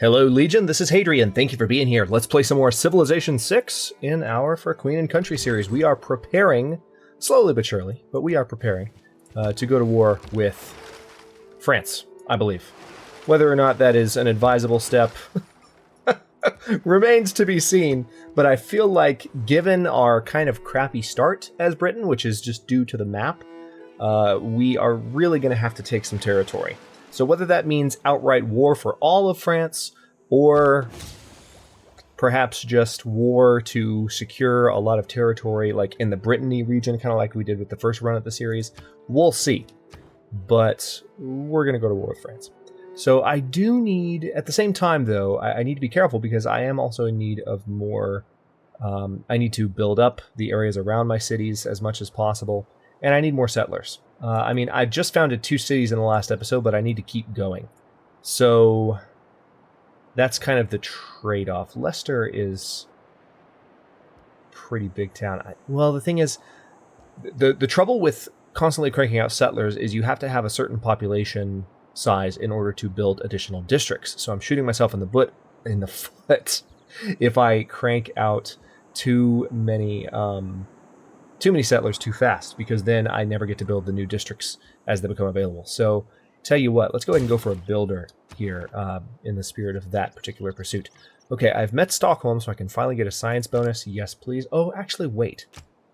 Hello, Legion. This is Hadrian. Thank you for being here. Let's play some more Civilization 6 in our For Queen and Country series. We are preparing, slowly but surely, but we are preparing to go to war with France, I believe. Whether or not that is an advisable step remains to be seen, but I feel like given our kind of crappy start as Britain, which is just due to the map, we are really going to have to take some territory. So whether that means outright war for all of France, or perhaps just war to secure a lot of territory, like in the Brittany region, kind of like we did with the first run of the series, we'll see. But we're going to go to war with France. So I do need, at the same time though, I need to be careful because I am also in need of more, I need to build up the areas around my cities as much as possible, and I need more settlers. I mean, I just founded 2 cities in the last episode, but I need to keep going. So that's kind of the trade-off. Leicester is a pretty big town. Well, the thing is, the trouble with constantly cranking out settlers is you have to have a certain population size in order to build additional districts. So I'm shooting myself in the foot if I crank out too many settlers too fast, because then I never get to build the new districts as they become available. So tell you what, let's go ahead and go for a builder here in the spirit of that particular pursuit. Okay, I've met Stockholm, so I can finally get a science bonus. Yes, please. Oh, actually, wait.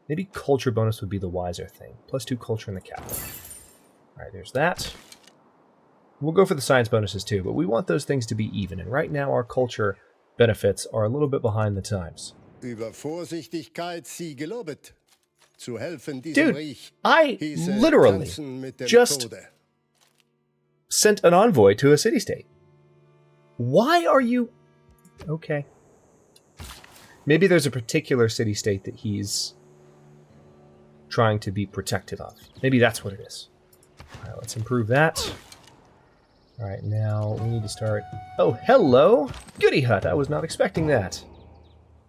Maybe culture bonus would be the wiser thing. +2 culture in the capital. All right, there's that. We'll go for the science bonuses too, but we want those things to be even. And right now, our culture benefits are a little bit behind the times. Über Vorsichtigkeit sie gelobet. Dude, I literally just sent an envoy to a city-state. Why are you... Okay. Maybe there's a particular city-state that he's trying to be protective of. Maybe that's what it is. All right, let's improve that. All right, now we need to start... Oh, hello! Goody Hut, I was not expecting that.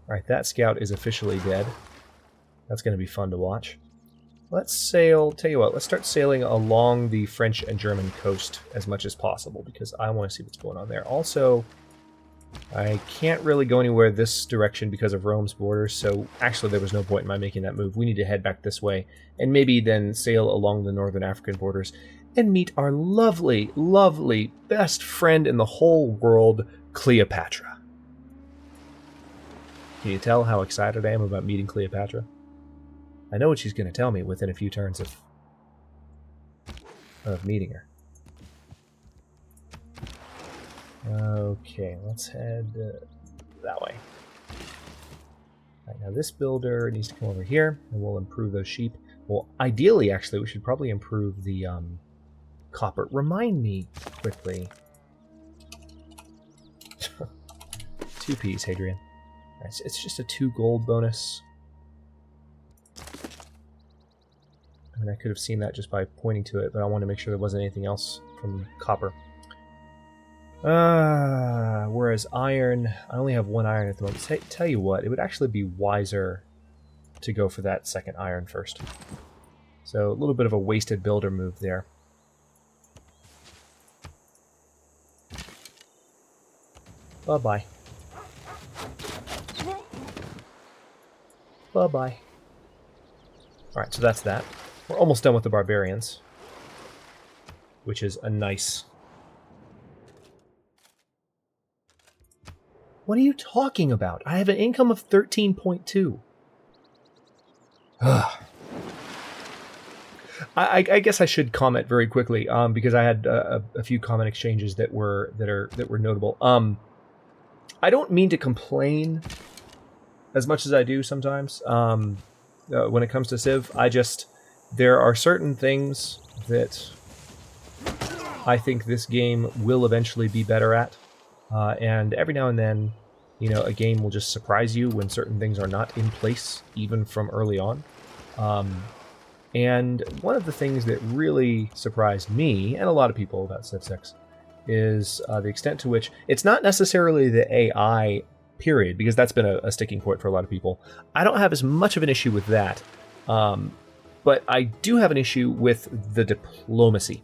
All right, that scout is officially dead. That's going to be fun to watch. Let's sail, tell you what, let's start sailing along the French and German coast as much as possible, because I want to see what's going on there. Also, I can't really go anywhere this direction because of Rome's borders, so actually there was no point in my making that move. We need to head back this way, and maybe then sail along the northern African borders, and meet our lovely, lovely best friend in the whole world, Cleopatra. Can you tell how excited I am about meeting Cleopatra? I know what she's going to tell me within a few turns of meeting her. Okay, let's head that way. All right, now this builder needs to come over here, and we'll improve those sheep. Well, ideally, actually, we should probably improve the copper. Remind me quickly. 2 Ps, Hadrian. All right, so it's just a 2 gold bonus. I mean, I could have seen that just by pointing to it, but I want to make sure there wasn't anything else from copper. Whereas iron, I only have 1 iron at the moment. Tell you what, it would actually be wiser to go for that 2nd iron first. So a little bit of a wasted builder move there. Bye-bye. Bye-bye. Alright, so that's that. We're almost done with the barbarians, which is a nice... What are you talking about? I have an income of 13.2. I guess I should comment very quickly, because I had a few comment exchanges that were notable. I don't mean to complain as much as I do sometimes. When it comes to Civ, there are certain things that I think this game will eventually be better at, and every now and then, you know, a game will just surprise you when certain things are not in place, even from early on. And one of the things that really surprised me, and a lot of people about Civ 6, is the extent to which it's not necessarily the AI, period, because that's been a sticking point for a lot of people. I don't have as much of an issue with that. But I do have an issue with the diplomacy.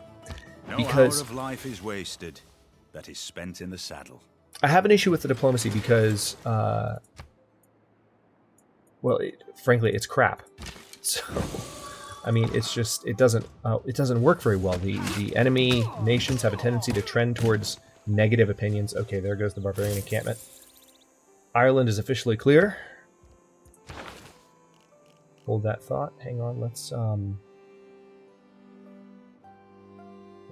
No hour of life is wasted that is spent in the saddle. I have an issue with the diplomacy because, frankly, it's crap. So, I mean, it's just it doesn't work very well. The enemy nations have a tendency to trend towards negative opinions. Okay, there goes the barbarian encampment. Ireland is officially clear. Hold that thought. Hang on. Let's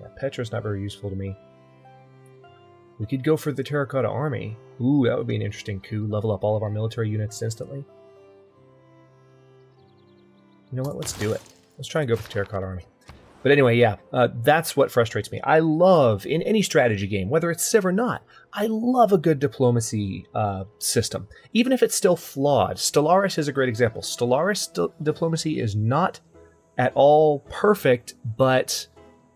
yeah, Petra's not very useful to me. We could go for the Terracotta Army. Ooh, that would be an interesting coup. Level up all of our military units instantly. You know what? Let's do it. Let's try and go for the Terracotta Army. But anyway, yeah, that's what frustrates me. I love, in any strategy game, whether it's Civ or not, I love a good diplomacy system. Even if it's still flawed. Stellaris is a great example. Stellaris diplomacy is not at all perfect, but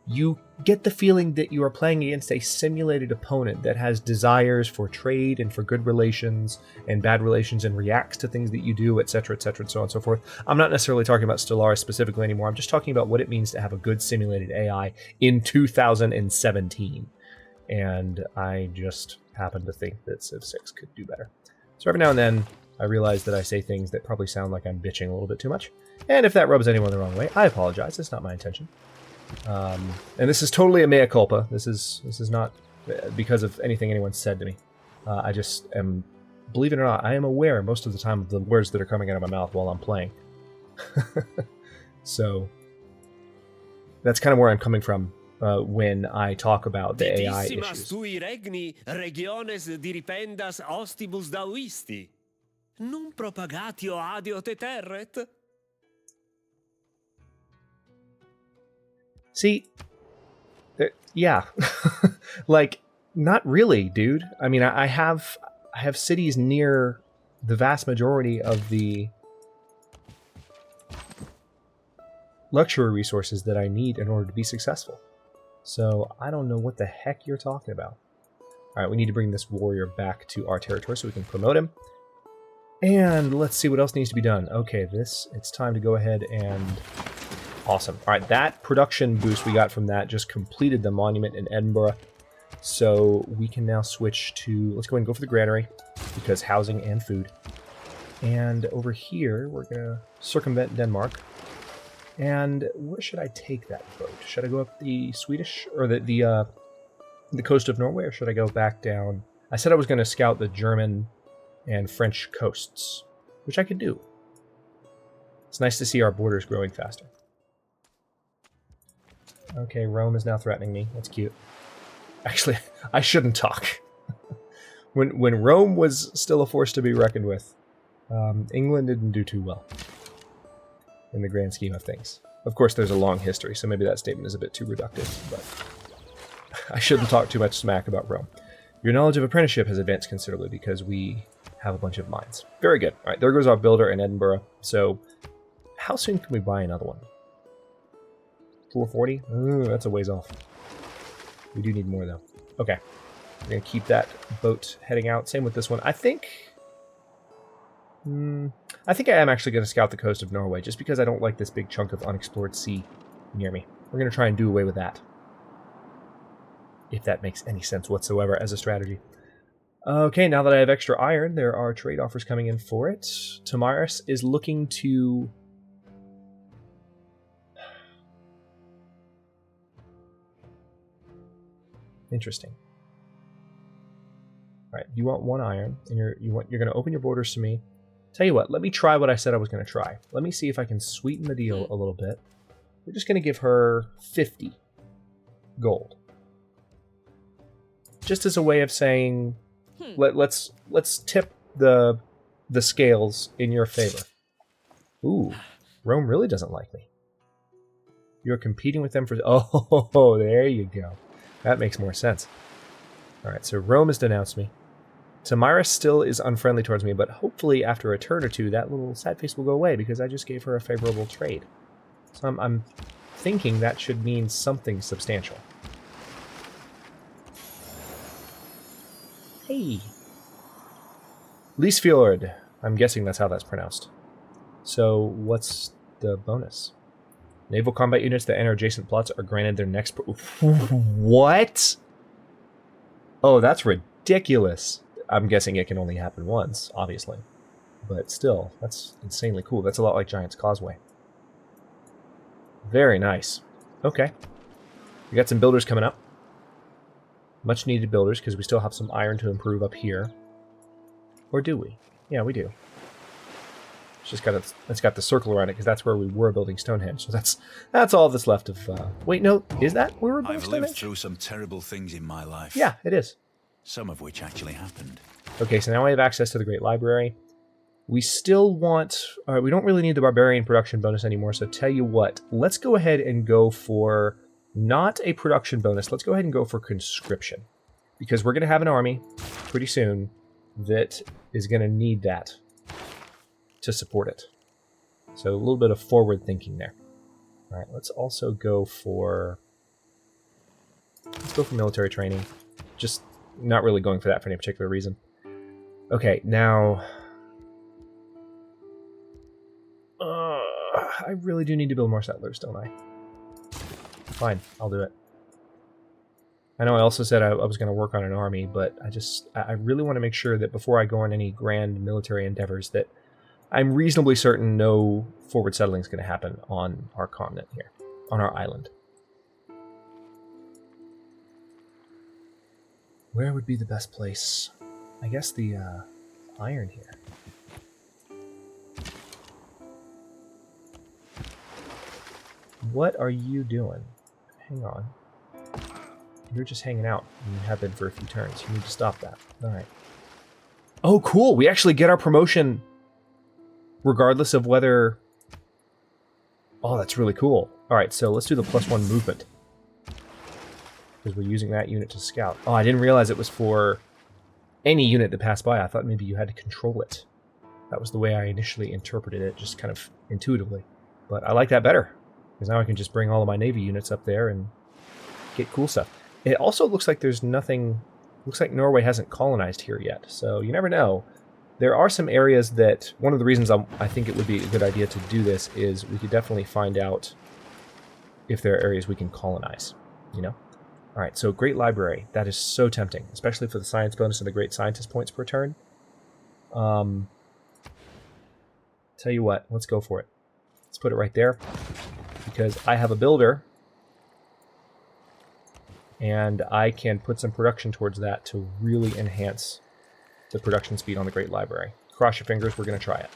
you get the feeling that you are playing against a simulated opponent that has desires for trade and for good relations and bad relations and reacts to things that you do, etc., etc., and so on and so forth. I'm not necessarily talking about Stellaris specifically anymore. I'm just talking about what it means to have a good simulated AI in 2017. And I just happen to think that Civ 6 could do better. So every now and then, I realize that I say things that probably sound like I'm bitching a little bit too much. And if that rubs anyone the wrong way, I apologize. It's not my intention. And this is totally a mea culpa. This is not because of anything anyone said to me. I just am, believe it or not, I am aware most of the time of the words that are coming out of my mouth while I'm playing. So that's kind of where I'm coming from when I talk about the AI issues. Tui regni regiones diripendas ostibus dauisti. Num propagatio adio te terret. See, yeah, like, not really, dude. I mean, I have cities near the vast majority of the luxury resources that I need in order to be successful. So I don't know what the heck you're talking about. All right, we need to bring this warrior back to our territory so we can promote him. And let's see what else needs to be done. Okay, it's time to go ahead and... Awesome. All right, that production boost we got from that just completed the monument in Edinburgh. So we can now switch to... Let's go ahead and go for the granary, because housing and food. And over here, we're going to circumvent Denmark. And where should I take that boat? Should I go up the Swedish, or the coast of Norway, or should I go back down? I said I was going to scout the German and French coasts, which I could do. It's nice to see our borders growing faster. Okay, Rome is now threatening me. That's cute. Actually, I shouldn't talk. When Rome was still a force to be reckoned with, England didn't do too well in the grand scheme of things. Of course, there's a long history, so maybe that statement is a bit too reductive, but I shouldn't talk too much smack about Rome. Your knowledge of apprenticeship has advanced considerably because we have a bunch of mines. Very good. All right, there goes our builder in Edinburgh. So how soon can we buy another one? 440? Ooh, that's a ways off. We do need more, though. Okay. We're going to keep that boat heading out. Same with this one. I think I am actually going to scout the coast of Norway, just because I don't like this big chunk of unexplored sea near me. We're going to try and do away with that. If that makes any sense whatsoever as a strategy. Okay, now that I have extra iron, there are trade offers coming in for it. Tamiris is looking to... Interesting. All right, you want 1 iron, and you're going to open your borders to me. Tell you what, let me try what I said I was going to try. Let me see if I can sweeten the deal a little bit. We're just going to give her 50 gold, just as a way of saying, let's tip the scales in your favor. Ooh, Rome really doesn't like me. You're competing with them for... Oh, there you go. That makes more sense. Alright, so Rome has denounced me. Tamiris still is unfriendly towards me, but hopefully after a turn or two, that little sad face will go away because I just gave her a favorable trade. So I'm thinking that should mean something substantial. Hey! Leasfjord. I'm guessing that's how that's pronounced. So what's the bonus? Naval combat units that enter adjacent plots are granted their next... What? Oh, that's ridiculous. I'm guessing it can only happen once, obviously. But still, that's insanely cool. That's a lot like Giant's Causeway. Very nice. Okay. We got some builders coming up. Much needed builders, because we still have some iron to improve up here. Or do we? Yeah, we do. It's got the circle around it, because that's where we were building Stonehenge. So that's all that's left of... Wait, no, is that where we're building Stonehenge? I've lived through some terrible things in my life. Yeah, it is. Some of which actually happened. Okay, so now we have access to the Great Library. We still want... Alright, we don't really need the Barbarian production bonus anymore, so tell you what. Let's go ahead and go for... Not a production bonus. Let's go ahead and go for conscription. Because we're going to have an army pretty soon that is going to need that to support it. So a little bit of forward thinking there. Alright, let's also go for... Let's go for military training. Just not really going for that for any particular reason. Okay, now... I really do need to build more settlers, don't I? Fine, I'll do it. I know I also said I was going to work on an army, but I really want to make sure that before I go on any grand military endeavors that I'm reasonably certain no forward settling is going to happen on our continent here, on our island. Where would be the best place? I guess the iron here. What are you doing? Hang on. You're just hanging out. You have been for a few turns. You need to stop that. Alright. Oh, cool! We actually get our promotion regardless of whether... Oh, that's really cool. Alright, so let's do the +1 movement. Because we're using that unit to scout. Oh, I didn't realize it was for any unit that passed by. I thought maybe you had to control it. That was the way I initially interpreted it, just kind of intuitively. But I like that better. Because now I can just bring all of my Navy units up there and get cool stuff. It also looks like there's nothing... Looks like Norway hasn't colonized here yet. So you never know. There are some areas that... One of the reasons I think it would be a good idea to do this is we could definitely find out if there are areas we can colonize. You know? Alright, so Great Library. That is so tempting. Especially for the science bonus and the Great Scientist points per turn. Tell you what. Let's go for it. Let's put it right there. Because I have a builder, and I can put some production towards that to really enhance the production speed on the Great Library. Cross your fingers, we're going to try it.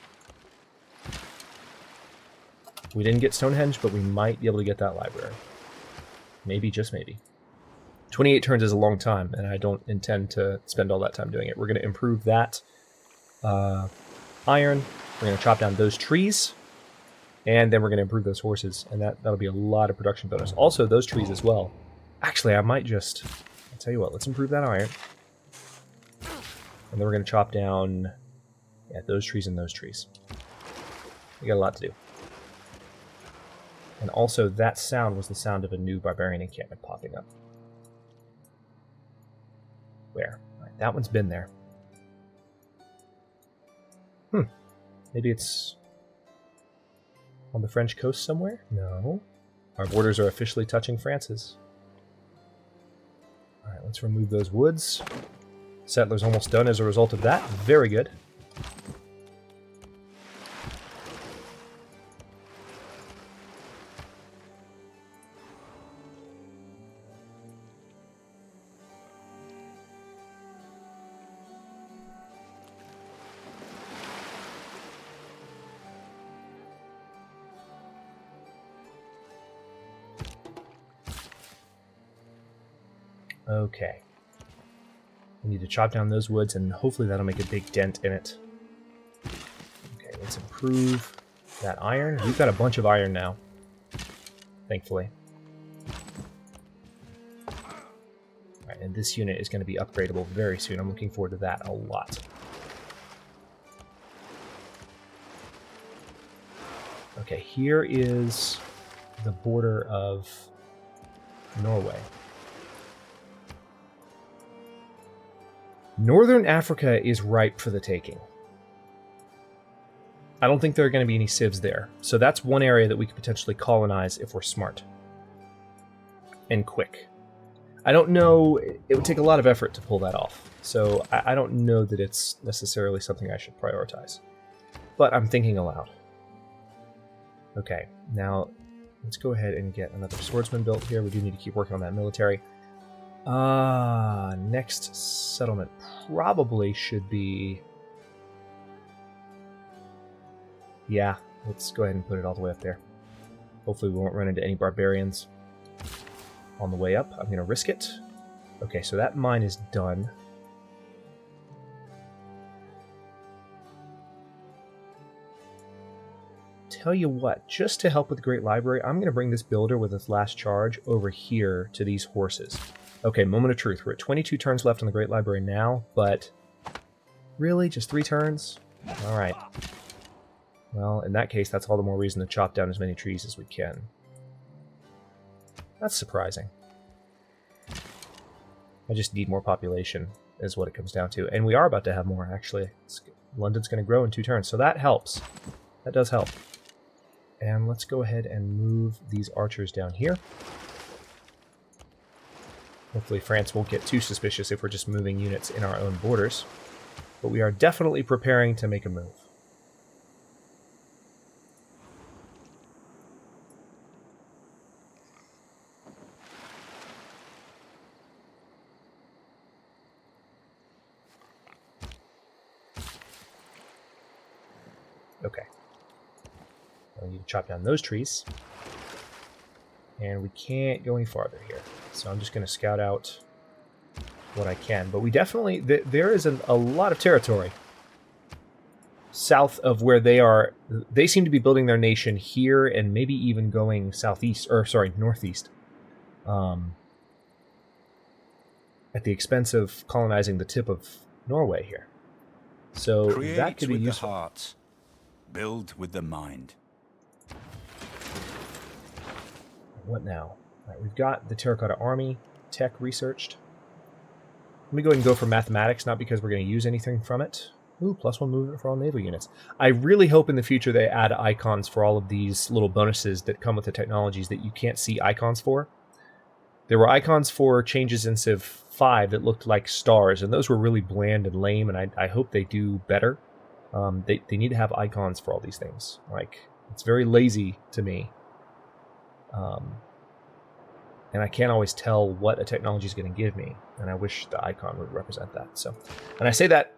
We didn't get Stonehenge, but we might be able to get that library. Maybe, just maybe. 28 turns is a long time, and I don't intend to spend all that time doing it. We're going to improve that iron. We're going to chop down those trees. And then we're going to improve those horses, and that'll be a lot of production bonus. Also, those trees as well. Actually, I might just... I'll tell you what, let's improve that iron. And then we're going to chop down those trees and those trees. We got a lot to do. And also, that sound was the sound of a new barbarian encampment popping up. Where? Right, that one's been there. Maybe it's... on the French coast somewhere? No. Our borders are officially touching France's. Alright, let's remove those woods. Settler's almost done as a result of that. Very good. Okay. We need to chop down those woods, and hopefully that'll make a big dent in it. Okay, let's improve that iron. We've got a bunch of iron now, thankfully. Alright, and this unit is going to be upgradable very soon. I'm looking forward to that a lot. Okay, here is the border of Norway. Northern Africa is ripe for the taking. I don't think there are going to be any civs there. So that's one area that we could potentially colonize if we're smart. And quick. I don't know. It would take a lot of effort to pull that off. So I don't know that it's necessarily something I should prioritize. But I'm thinking aloud. Okay, now let's go ahead and get another swordsman built here. We do need to keep working on that military. Next settlement probably should be... Yeah, let's go ahead and put it all the way up there. Hopefully we won't run into any barbarians on the way up. I'm going to risk it. Okay, so that mine is done. Tell you what, just to help with the Great Library, I'm going to bring this builder with its last charge over here to these horses. Okay, moment of truth. We're at 22 turns left on the Great Library now, but really? Just 3 turns? Alright. Well, in that case, that's all the more reason to chop down as many trees as we can. That's surprising. I just need more population, is what it comes down to. And we are about to have more, actually. London's going to grow in 2 turns, so that helps. That does help. And let's go ahead and move these archers down here. Hopefully France won't get too suspicious if we're just moving units in our own borders. But we are definitely preparing to make a move. Okay. I need to chop down those trees. And we can't go any farther here. So I'm just going to scout out what I can. But we definitely... There is a lot of territory south of where they are. They seem to be building their nation here and maybe even going southeast, or sorry, northeast. At the expense of colonizing the tip of Norway here. So Create that could be with useful. the heart. Build with the mind. What now? All right, we've got the Terracotta Army tech researched. Let me go ahead and go for mathematics, not because we're going to use anything from it. Ooh, +1 movement for all naval units. I really hope in the future they add icons for all of these little bonuses that come with the technologies that you can't see icons for. There were icons for changes in Civ 5 that looked like stars, and those were really bland and lame, and I hope they do better. They need to have icons for all these things. Like, it's very lazy to me. And I can't always tell what a technology is going to give me, and I wish the icon would represent that. So, and I say that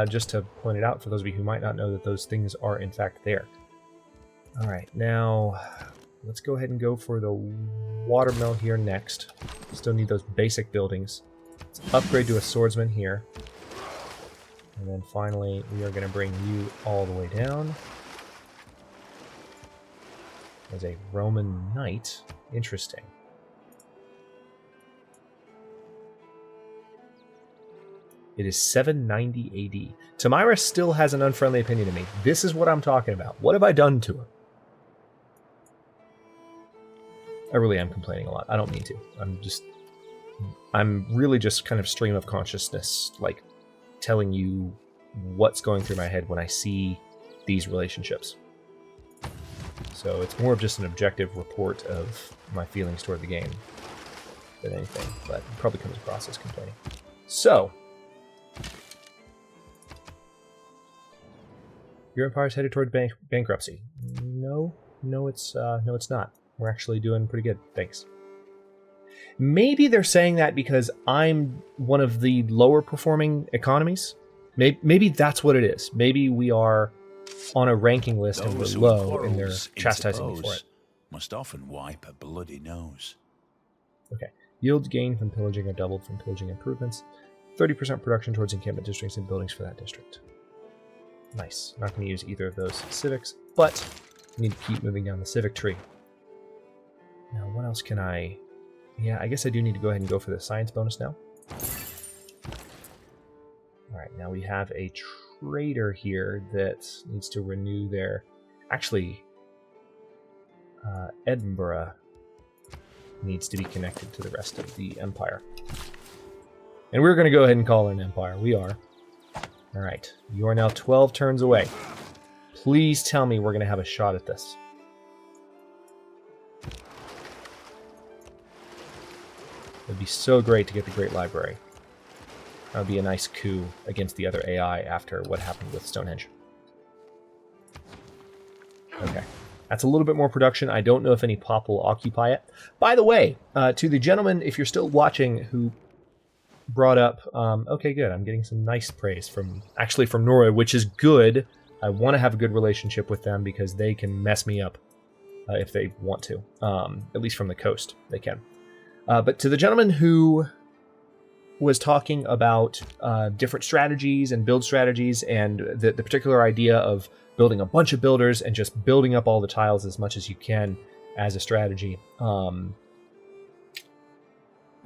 just to point it out for those of you who might not know that those things are in fact there. All right, now let's go ahead and go for the watermill here next. Still need those basic buildings. Let's upgrade to a swordsman here. And then finally, we are going to bring you all the way down as a Roman knight. Interesting. It is 790 AD. Tamira still has an unfriendly opinion of me. This is what I'm talking about. What have I done to her? I really am complaining a lot. I don't mean to. I'm really just kind of stream of consciousness, like telling you what's going through my head when I see these relationships. So it's more of just an objective report of my feelings toward the game than anything, but it probably comes across as complaining. So, your empire's headed toward bankruptcy. No, it's not. We're actually doing pretty good, thanks. Maybe they're saying that because I'm one of the lower performing economies. Maybe that's what it is. Maybe we are on a ranking list and we're low and they're chastising me for it. Must often wipe a bloody nose. Okay. Yields gained from pillaging are doubled from pillaging improvements. 30% production towards encampment districts and buildings for that district. Nice. Not going to use either of those civics, but I need to keep moving down the civic tree. Now, what else can I... Yeah, I guess I do need to go ahead and go for the science bonus now. Alright, now we have a trader here that needs to renew their... Actually, Edinburgh needs to be connected to the rest of the empire. And we're going to go ahead and call it an empire. We are. Alright, you are now 12 turns away. Please tell me we're going to have a shot at this. It'd be so great to get the Great Library. That would be a nice coup against the other AI after what happened with Stonehenge. Okay. That's a little bit more production. I don't know if any pop will occupy it. By the way, to the gentleman, if you're still watching, who brought up... okay, good. I'm getting some nice praise from Norway, which is good. I want to have a good relationship with them because they can mess me up if they want to. At least from the coast, they can. But to the gentleman who was talking about different strategies and build strategies and the particular idea of building a bunch of builders and just building up all the tiles as much as you can as a strategy.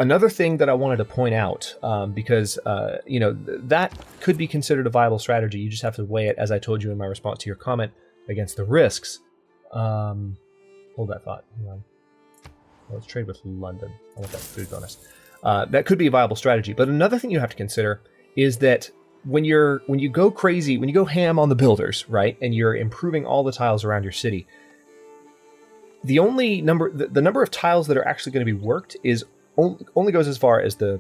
Another thing that I wanted to point out, because that could be considered a viable strategy. You just have to weigh it, as I told you in my response to your comment, against the risks. Hold that thought. Hang on. Let's trade with London. I want that food bonus. That could be a viable strategy. But another thing you have to consider is that when you go crazy, when you go ham on the builders, right, and you're improving all the tiles around your city, the number of tiles that are actually going to be worked is only goes as far as the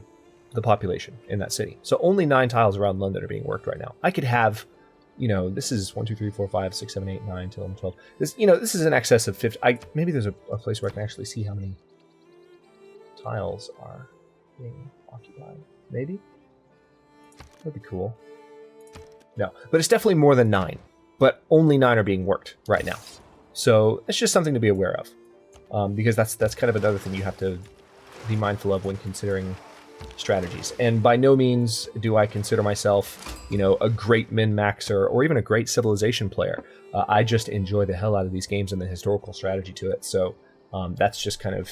population in that city. So only 9 tiles around London are being worked right now. I could have, this is 1, 2, 3, 4, 5, 6, 7, 8, 9, 10, 11, 12. This is in excess of 50. Maybe there's a place where I can actually see how many tiles are being occupied. Maybe? That'd be cool. No, but it's definitely more than 9. But only 9 are being worked right now. So it's just something to be aware of, because that's kind of another thing you have to be mindful of when considering strategies. And by no means do I consider myself, a great min-maxer or even a great civilization player. I just enjoy the hell out of these games and the historical strategy to it. So that's just kind of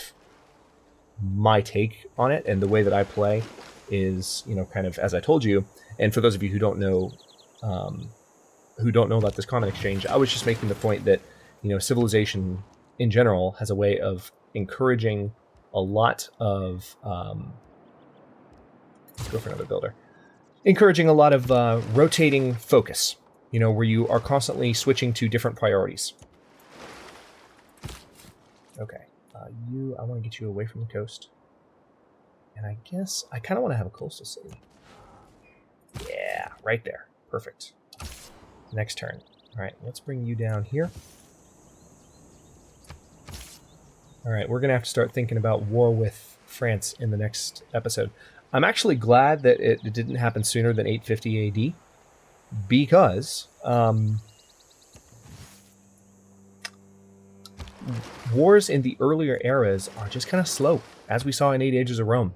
my take on it, and the way that I play is, kind of as I told you. And for those of you who don't know about this comment exchange, I was just making the point that civilization in general has a way of encouraging a lot of let's go for another builder. Encouraging a lot of rotating focus, where you are constantly switching to different priorities. Okay, I want to get you away from the coast. And I guess I kind of want to have a coastal city. Yeah, right there. Perfect. Next turn. All right, let's bring you down here. All right, we're going to have to start thinking about war with France in the next episode. I'm actually glad that it didn't happen sooner than 850 AD, because wars in the earlier eras are just kind of slow, as we saw in 8 Ages of Rome.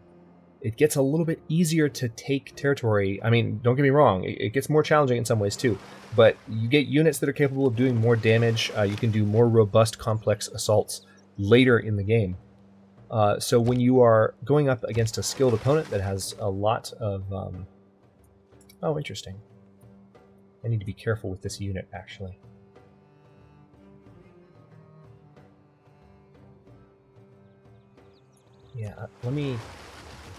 It gets a little bit easier to take territory. I mean, don't get me wrong, it gets more challenging in some ways too, but you get units that are capable of doing more damage. You can do more robust, complex assaults later in the game. So when you are going up against a skilled opponent that has a lot of... Oh, interesting. I need to be careful with this unit, actually. Yeah, let me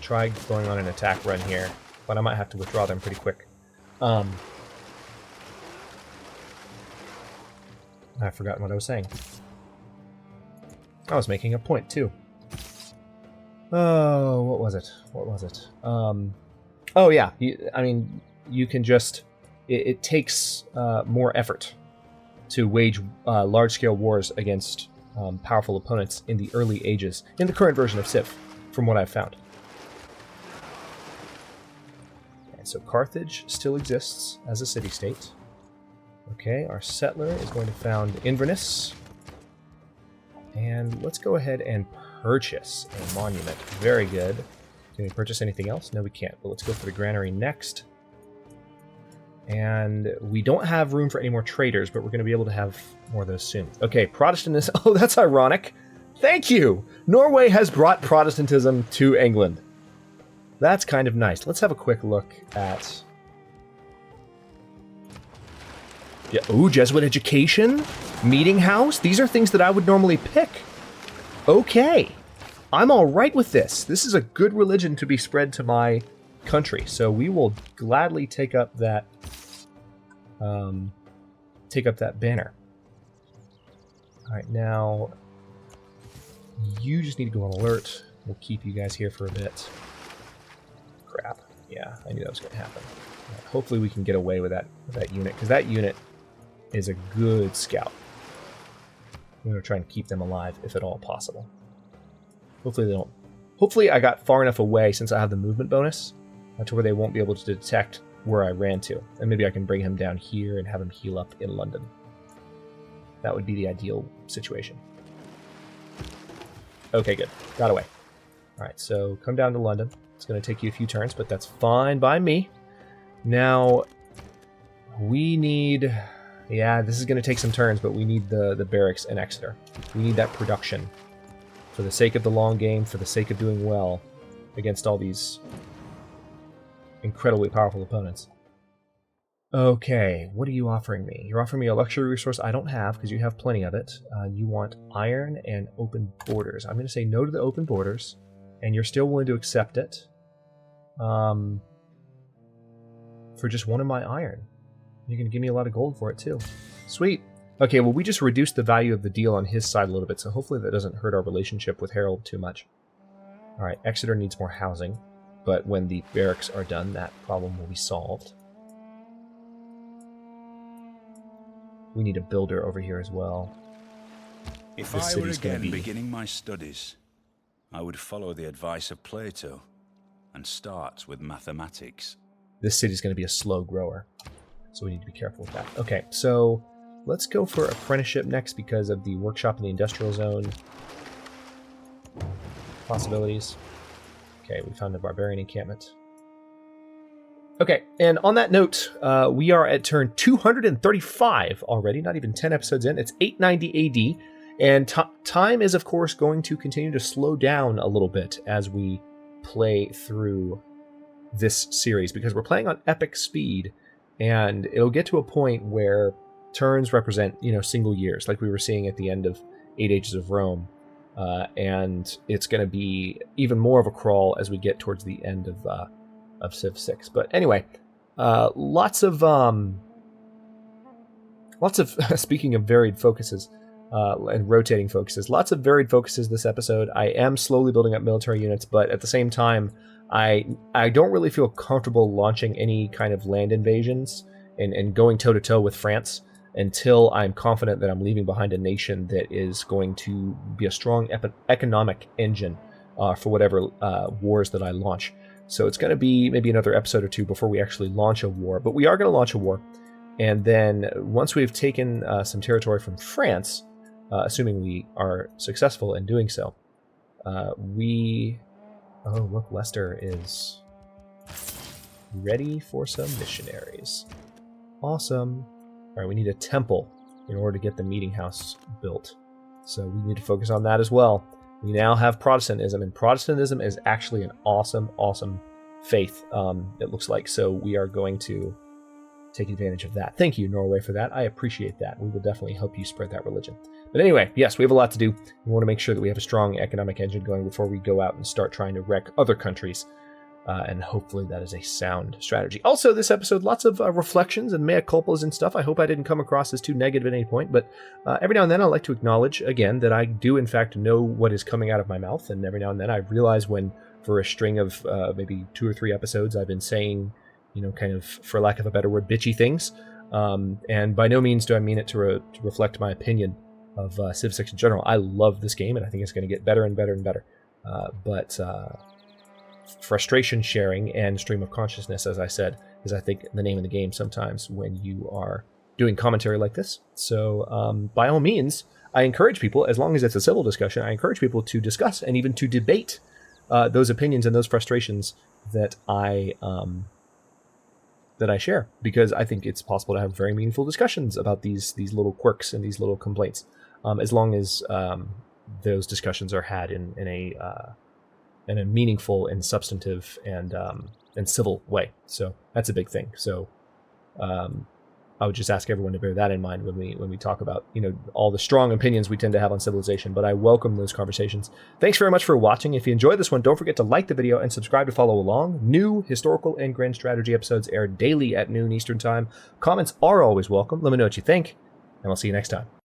try going on an attack run here, but I might have to withdraw them pretty quick. I've forgotten what I was saying. I was making a point, too. Oh, what was it? Oh, yeah. You can just... It takes more effort to wage large-scale wars against powerful opponents in the early ages, in the current version of Civ, from what I've found. And so Carthage still exists as a city-state. Okay, our settler is going to found Inverness. And let's go ahead and purchase a monument. Very good. Can we purchase anything else? No, we can't. But let's go for the granary next. And we don't have room for any more traders, but we're going to be able to have more of those soon. Okay, Protestantism. Oh, that's ironic. Thank you! Norway has brought Protestantism to England. That's kind of nice. Let's have a quick look at... Yeah, ooh, Jesuit education? Meeting house? These are things that I would normally pick. Okay. I'm all right with this. This is a good religion to be spread to my country. So we will gladly take up that banner. All right, now you just need to go on alert. We'll keep you guys here for a bit. Crap. Yeah, I knew that was going to happen. Right, hopefully we can get away with that unit, because that unit is a good scout. We're going to try and keep them alive, if at all possible. Hopefully they don't... Hopefully I got far enough away, since I have the movement bonus, to where they won't be able to detect where I ran to. And maybe I can bring him down here and have him heal up in London. That would be the ideal situation. Okay, good. Got away. Alright, so come down to London. It's going to take you a few turns, but that's fine by me. Now, we need... Yeah, this is going to take some turns, but we need the barracks in Exeter. We need that production. For the sake of the long game, for the sake of doing well against all these incredibly powerful opponents. Okay, what are you offering me? You're offering me a luxury resource I don't have, because you have plenty of it. You want iron and open borders. I'm going to say no to the open borders, and you're still willing to accept it for just one of my iron. You're going to give me a lot of gold for it, too. Sweet. Okay, well, we just reduced the value of the deal on his side a little bit, so hopefully that doesn't hurt our relationship with Harold too much. Alright, Exeter needs more housing, but when the barracks are done, that problem will be solved. We need a builder over here as well. If This I were city's gonna again be- beginning my studies, I would follow the advice of Plato and start with mathematics. This city's going to be a slow grower, so we need to be careful with that. Okay, so let's go for apprenticeship next because of the workshop in the industrial zone possibilities. Okay, we found a barbarian encampment. Okay, and on that note, we are at turn 235 already, not even 10 episodes in. It's 890 AD, and time is, of course, going to continue to slow down a little bit as we play through this series, because we're playing on epic speed, and it'll get to a point where turns represent, single years, like we were seeing at the end of 8 Ages of Rome, and it's going to be even more of a crawl as we get towards the end of Civ 6. But anyway, lots of speaking of varied focuses and rotating focuses, lots of varied focuses this episode. I am slowly building up military units, but at the same time, I don't really feel comfortable launching any kind of land invasions and going toe-to-toe with France until I'm confident that I'm leaving behind a nation that is going to be a strong economic engine for whatever wars that I launch. So it's going to be maybe another episode or two before we actually launch a war, but we are going to launch a war. And then once we've taken some territory from France, assuming we are successful in doing so, Oh, look, Leicester is ready for some missionaries. Awesome. All right, we need a temple in order to get the meeting house built. So we need to focus on that as well. We now have Protestantism, and Protestantism is actually an awesome, awesome faith, it looks like. So we are going to take advantage of that. Thank you, Norway, for that. I appreciate that. We will definitely help you spread that religion. But anyway, yes, we have a lot to do. We want to make sure that we have a strong economic engine going before we go out and start trying to wreck other countries. And hopefully that is a sound strategy. Also, this episode, lots of reflections and mea culpas and stuff. I hope I didn't come across as too negative at any point. But every now and then I like to acknowledge, again, that I do, in fact, know what is coming out of my mouth. And every now and then I realize when, for a string of maybe 2 or 3 episodes, I've been saying, kind of, for lack of a better word, bitchy things. And by no means do I mean it to reflect my opinion of Civ 6 in general. I love this game, and I think it's going to get better and better and better. But frustration sharing and stream of consciousness, as I said, is, I think, the name of the game sometimes when you are doing commentary like this. So by all means, I encourage people, as long as it's a civil discussion, I encourage people to discuss and even to debate those opinions and those frustrations that I share, because I think it's possible to have very meaningful discussions about these little quirks and these little complaints, as long as those discussions are had in a meaningful and substantive and civil way. So that's a big thing. So I would just ask everyone to bear that in mind when we talk about all the strong opinions we tend to have on civilization. But I welcome those conversations. Thanks very much for watching. If you enjoyed this one, don't forget to like the video and subscribe to follow along. New historical and grand strategy episodes air daily at noon Eastern Time. Comments are always welcome. Let me know what you think, and I'll see you next time.